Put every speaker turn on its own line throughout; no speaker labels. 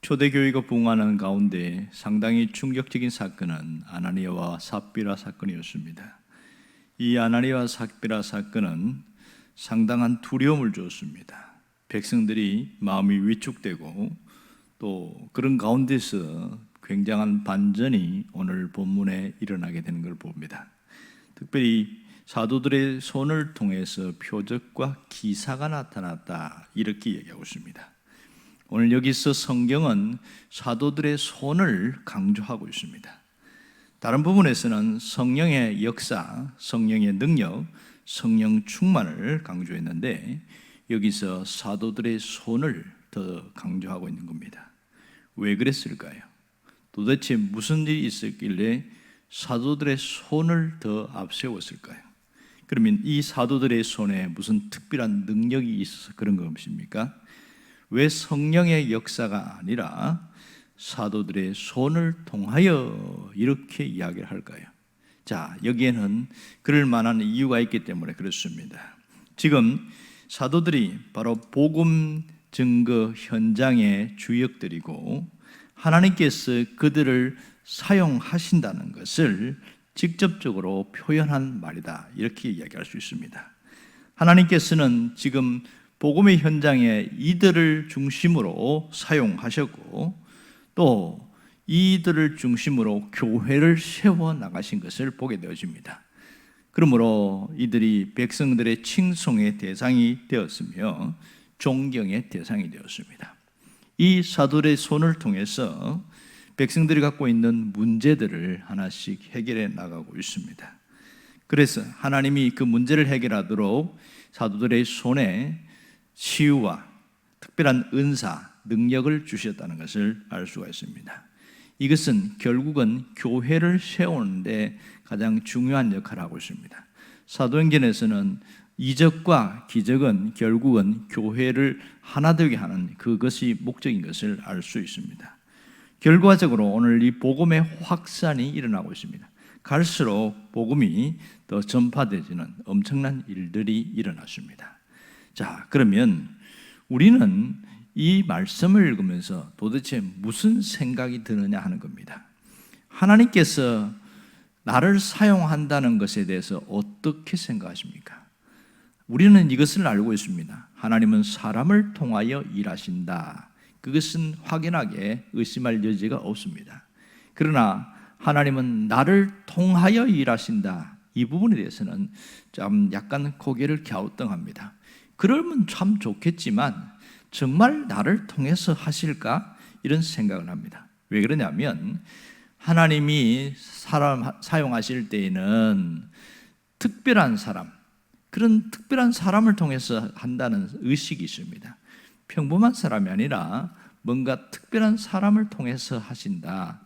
초대교회가 부흥하는 가운데 상당히 충격적인 사건은 아나니아와 삽비라 사건이었습니다. 이 아나니아와 삽비라 사건은 상당한 두려움을 주었습니다. 백성들이 마음이 위축되고 또 그런 가운데서 굉장한 반전이 오늘 본문에 일어나게 되는 걸 봅니다. 특별히 사도들의 손을 통해서 표적과 기사가 나타났다, 이렇게 얘기하고 있습니다. 오늘 여기서 성경은 사도들의 손을 강조하고 있습니다. 다른 부분에서는 성령의 역사, 성령의 능력, 성령 충만을 강조했는데 여기서 사도들의 손을 더 강조하고 있는 겁니다. 왜 그랬을까요? 도대체 무슨 일이 있었길래 사도들의 손을 더 앞세웠을까요? 그러면 이 사도들의 손에 무슨 특별한 능력이 있어서 그런 것입니까? 왜 성령의 역사가 아니라 사도들의 손을 통하여 이렇게 이야기를 할까요? 자, 여기에는 그럴 만한 이유가 있기 때문에 그렇습니다. 지금 사도들이 바로 복음 증거 현장의 주역들이고 하나님께서 그들을 사용하신다는 것을 직접적으로 표현한 말이다, 이렇게 이야기할 수 있습니다. 하나님께서는 지금 복음의 현장에 이들을 중심으로 사용하셨고 또 이들을 중심으로 교회를 세워 나가신 것을 보게 되어집니다. 그러므로 이들이 백성들의 칭송의 대상이 되었으며 존경의 대상이 되었습니다. 이 사도들의 손을 통해서 백성들이 갖고 있는 문제들을 하나씩 해결해 나가고 있습니다. 그래서 하나님이 그 문제를 해결하도록 사도들의 손에 치유와 특별한 은사, 능력을 주셨다는 것을 알 수가 있습니다. 이것은 결국은 교회를 세우는데 가장 중요한 역할을 하고 있습니다. 사도행전에서는 이적과 기적은 결국은 교회를 하나 되게 하는 그것이 목적인 것을 알 수 있습니다. 결과적으로 오늘 이 복음의 확산이 일어나고 있습니다. 갈수록 복음이 더 전파되지는 엄청난 일들이 일어났습니다. 자, 그러면 우리는 이 말씀을 읽으면서 도대체 무슨 생각이 드느냐 하는 겁니다. 하나님께서 나를 사용한다는 것에 대해서 어떻게 생각하십니까? 우리는 이것을 알고 있습니다. 하나님은 사람을 통하여 일하신다. 그것은 확연하게 의심할 여지가 없습니다. 그러나 하나님은 나를 통하여 일하신다, 이 부분에 대해서는 좀 약간 고개를 갸우뚱합니다. 그러면 참 좋겠지만 정말 나를 통해서 하실까? 이런 생각을 합니다. 왜 그러냐면 하나님이 사람 사용하실 때에는 특별한 사람, 그런 특별한 사람을 통해서 한다는 의식이 있습니다. 평범한 사람이 아니라 뭔가 특별한 사람을 통해서 하신다.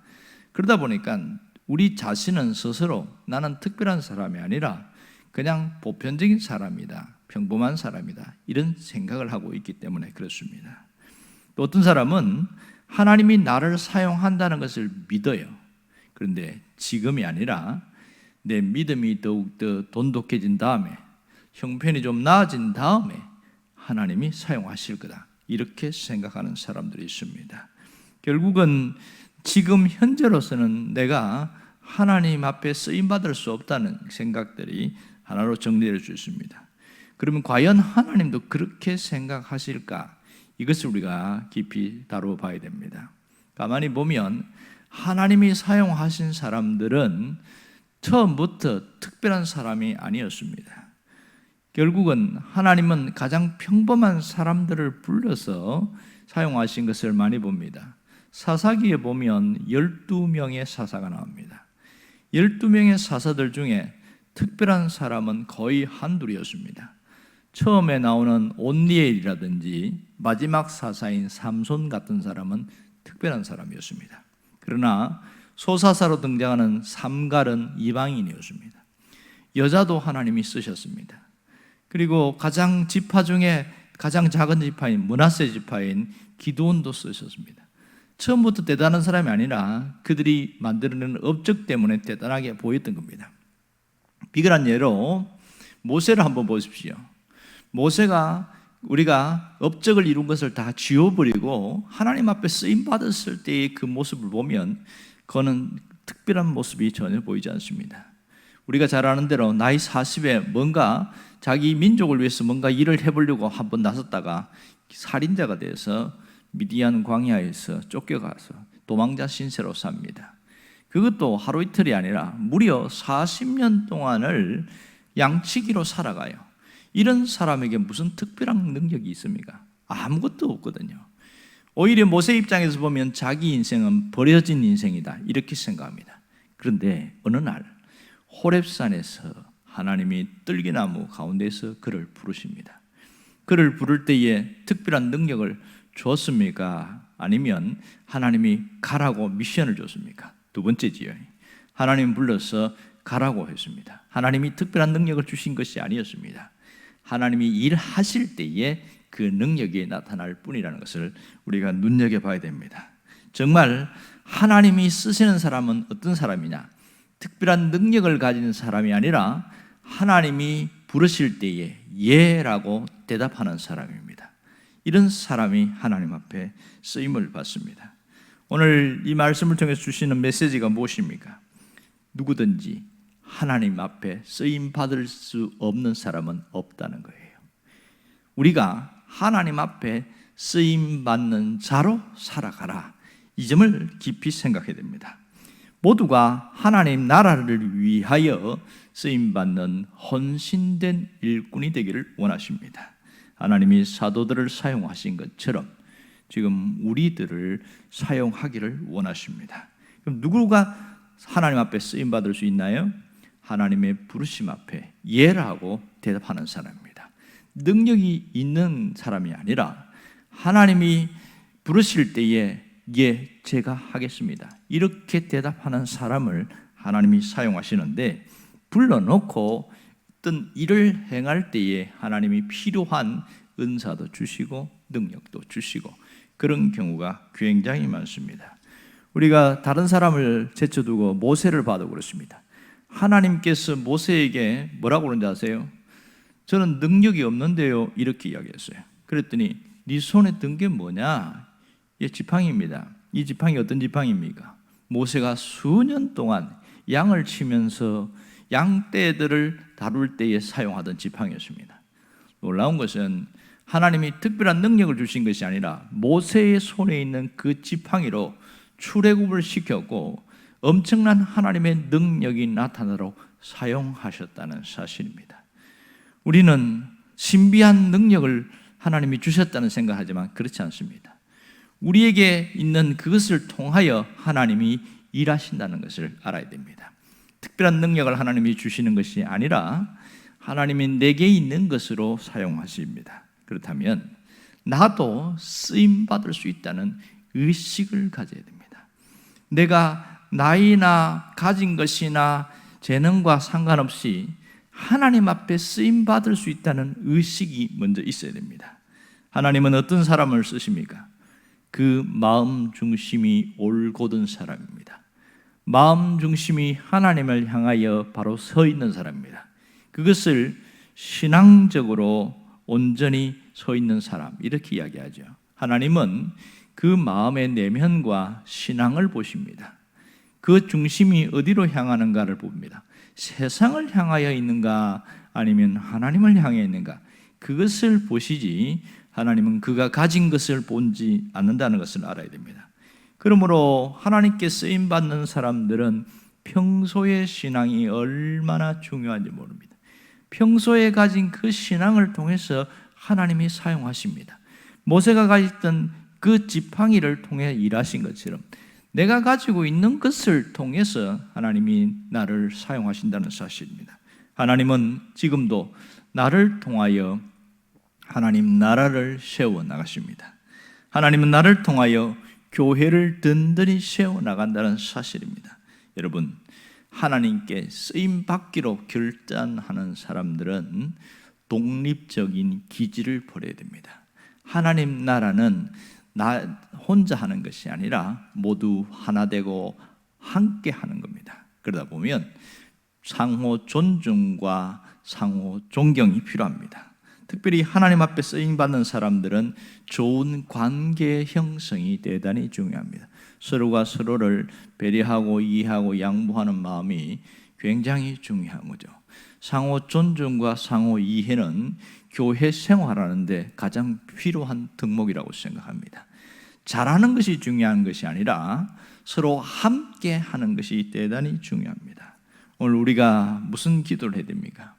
그러다 보니까 우리 자신은 스스로 나는 특별한 사람이 아니라 그냥 보편적인 사람이다, 평범한 사람이다, 이런 생각을 하고 있기 때문에 그렇습니다. 또 어떤 사람은 하나님이 나를 사용한다는 것을 믿어요. 그런데 지금이 아니라 내 믿음이 더욱더 돈독해진 다음에, 형편이 좀 나아진 다음에 하나님이 사용하실 거다, 이렇게 생각하는 사람들이 있습니다. 결국은 지금 현재로서는 내가 하나님 앞에 쓰임받을 수 없다는 생각들이 하나로 정리될 수 있습니다. 그러면 과연 하나님도 그렇게 생각하실까? 이것을 우리가 깊이 다뤄봐야 됩니다. 가만히 보면 하나님이 사용하신 사람들은 처음부터 특별한 사람이 아니었습니다. 결국은 하나님은 가장 평범한 사람들을 불러서 사용하신 것을 많이 봅니다. 사사기에 보면 12명의 사사가 나옵니다. 12명의 사사들 중에 특별한 사람은 거의 한둘이었습니다. 처음에 나오는 온니엘이라든지 마지막 사사인 삼손 같은 사람은 특별한 사람이었습니다. 그러나 소사사로 등장하는 삼갈은 이방인이었습니다. 여자도 하나님이 쓰셨습니다. 그리고 가장 지파 중에 가장 작은 지파인 므낫세 지파인 기드온도 쓰셨습니다. 처음부터 대단한 사람이 아니라 그들이 만들어낸 업적 때문에 대단하게 보였던 겁니다. 비근한 예로 모세를 한번 보십시오. 모세가 우리가 업적을 이룬 것을 다 지워버리고 하나님 앞에 쓰임 받았을 때의 그 모습을 보면 그거는 특별한 모습이 전혀 보이지 않습니다. 우리가 잘 아는 대로 나이 40에 뭔가 자기 민족을 위해서 뭔가 일을 해보려고 한번 나섰다가 살인자가 돼서 미디안 광야에서 쫓겨가서 도망자 신세로 삽니다. 그것도 하루 이틀이 아니라 무려 40년 동안을 양치기로 살아가요. 이런 사람에게 무슨 특별한 능력이 있습니까? 아무것도 없거든요. 오히려 모세 입장에서 보면 자기 인생은 버려진 인생이다 이렇게 생각합니다. 그런데 어느 날 호렙산에서 하나님이 뜰기나무 가운데서 그를 부르십니다. 그를 부를 때에 특별한 능력을 줬습니까? 아니면 하나님이 가라고 미션을 줬습니까? 두 번째지요. 하나님 불러서 가라고 했습니다. 하나님이 특별한 능력을 주신 것이 아니었습니다. 하나님이 일하실 때에 그 능력이 나타날 뿐이라는 것을 우리가 눈여겨봐야 됩니다. 정말 하나님이 쓰시는 사람은 어떤 사람이냐? 특별한 능력을 가진 사람이 아니라 하나님이 부르실 때에 예라고 대답하는 사람입니다. 이런 사람이 하나님 앞에 쓰임을 받습니다. 오늘 이 말씀을 통해서 주시는 메시지가 무엇입니까? 누구든지 하나님 앞에 쓰임 받을 수 없는 사람은 없다는 거예요. 우리가 하나님 앞에 쓰임 받는 자로 살아가라. 이 점을 깊이 생각해야 됩니다. 모두가 하나님 나라를 위하여 쓰임 받는 헌신된 일꾼이 되기를 원하십니다. 하나님이 사도들을 사용하신 것처럼 지금 우리들을 사용하기를 원하십니다. 그럼 누구가 하나님 앞에 쓰임 받을 수 있나요? 하나님의 부르심 앞에 예라고 대답하는 사람입니다. 능력이 있는 사람이 아니라 하나님이 부르실 때에 예, 제가 하겠습니다. 이렇게 대답하는 사람을 하나님이 사용하시는데 불러놓고 어떤 일을 행할 때에 하나님이 필요한 은사도 주시고 능력도 주시고 그런 경우가 굉장히 많습니다. 우리가 다른 사람을 제쳐두고 모세를 봐도 그렇습니다. 하나님께서 모세에게 뭐라고 그런지 아세요? 저는 능력이 없는데요 이렇게 이야기했어요. 그랬더니 네 손에 든 게 뭐냐? 이 지팡이입니다. 이 지팡이 어떤 지팡이입니까? 모세가 수년 동안 양을 치면서 양떼들을 다룰 때에 사용하던 지팡이였습니다. 놀라운 것은 하나님이 특별한 능력을 주신 것이 아니라 모세의 손에 있는 그 지팡이로 출애굽을 시켰고 엄청난 하나님의 능력이 나타나도록 사용하셨다는 사실입니다. 우리는 신비한 능력을 하나님이 주셨다는 생각하지만 그렇지 않습니다. 우리에게 있는 그것을 통하여 하나님이 일하신다는 것을 알아야 됩니다. 특별한 능력을 하나님이 주시는 것이 아니라 하나님이 내게 있는 것으로 사용하십니다. 그렇다면 나도 쓰임받을 수 있다는 의식을 가져야 됩니다. 내가 나이나 가진 것이나 재능과 상관없이 하나님 앞에 쓰임받을 수 있다는 의식이 먼저 있어야 됩니다. 하나님은 어떤 사람을 쓰십니까? 그 마음 중심이 올곧은 사람입니다. 마음 중심이 하나님을 향하여 바로 서 있는 사람입니다. 그것을 신앙적으로 온전히 서 있는 사람 이렇게 이야기하죠. 하나님은 그 마음의 내면과 신앙을 보십니다. 그 중심이 어디로 향하는가를 봅니다. 세상을 향하여 있는가 아니면 하나님을 향해 있는가 그것을 보시지 하나님은 그가 가진 것을 보지 않는다는 것을 알아야 됩니다. 그러므로 하나님께 쓰임받는 사람들은 평소의 신앙이 얼마나 중요한지 모릅니다. 평소에 가진 그 신앙을 통해서 하나님이 사용하십니다. 모세가 가졌던 그 지팡이를 통해 일하신 것처럼 내가 가지고 있는 것을 통해서 하나님이 나를 사용하신다는 사실입니다. 하나님은 지금도 나를 통하여 하나님 나라를 세워나가십니다. 하나님은 나를 통하여 교회를 든든히 세워나간다는 사실입니다. 여러분, 하나님께 쓰임받기로 결단하는 사람들은 독립적인 기질을 버려야 됩니다. 하나님 나라는 나 혼자 하는 것이 아니라 모두 하나 되고 함께 하는 겁니다. 그러다 보면 상호 존중과 상호 존경이 필요합니다. 특별히 하나님 앞에 쓰임받는 사람들은 좋은 관계 형성이 대단히 중요합니다. 서로가 서로를 배려하고 이해하고 양보하는 마음이 굉장히 중요한 거죠. 상호 존중과 상호 이해는 교회 생활하는데 가장 필요한 덕목이라고 생각합니다. 잘하는 것이 중요한 것이 아니라 서로 함께 하는 것이 대단히 중요합니다. 오늘 우리가 무슨 기도를 해야 됩니까?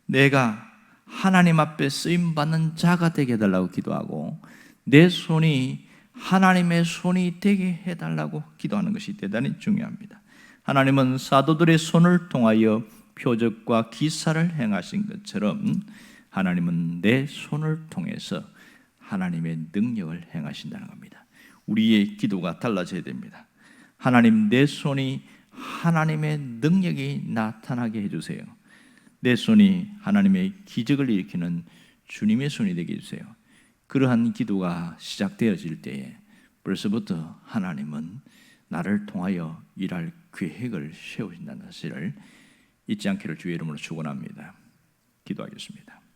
내가 하나님 앞에 쓰임받는 자가 되게 해달라고 기도하고 내 손이 하나님의 손이 되게 해달라고 기도하는 것이 대단히 중요합니다. 하나님은 사도들의 손을 통하여 표적과 기사를 행하신 것처럼 하나님은 내 손을 통해서 하나님의 능력을 행하신다는 겁니다. 우리의 기도가 달라져야 됩니다. 하나님, 내 손이 하나님의 능력이 나타나게 해주세요. 내 손이 하나님의 기적을 일으키는 주님의 손이 되게 해주세요. 그러한 기도가 시작되어질 때에 벌써부터 하나님은 나를 통하여 일할 계획을 세우신다는 사실을 잊지 않기를 주의 이름으로 축원합니다. 기도하겠습니다.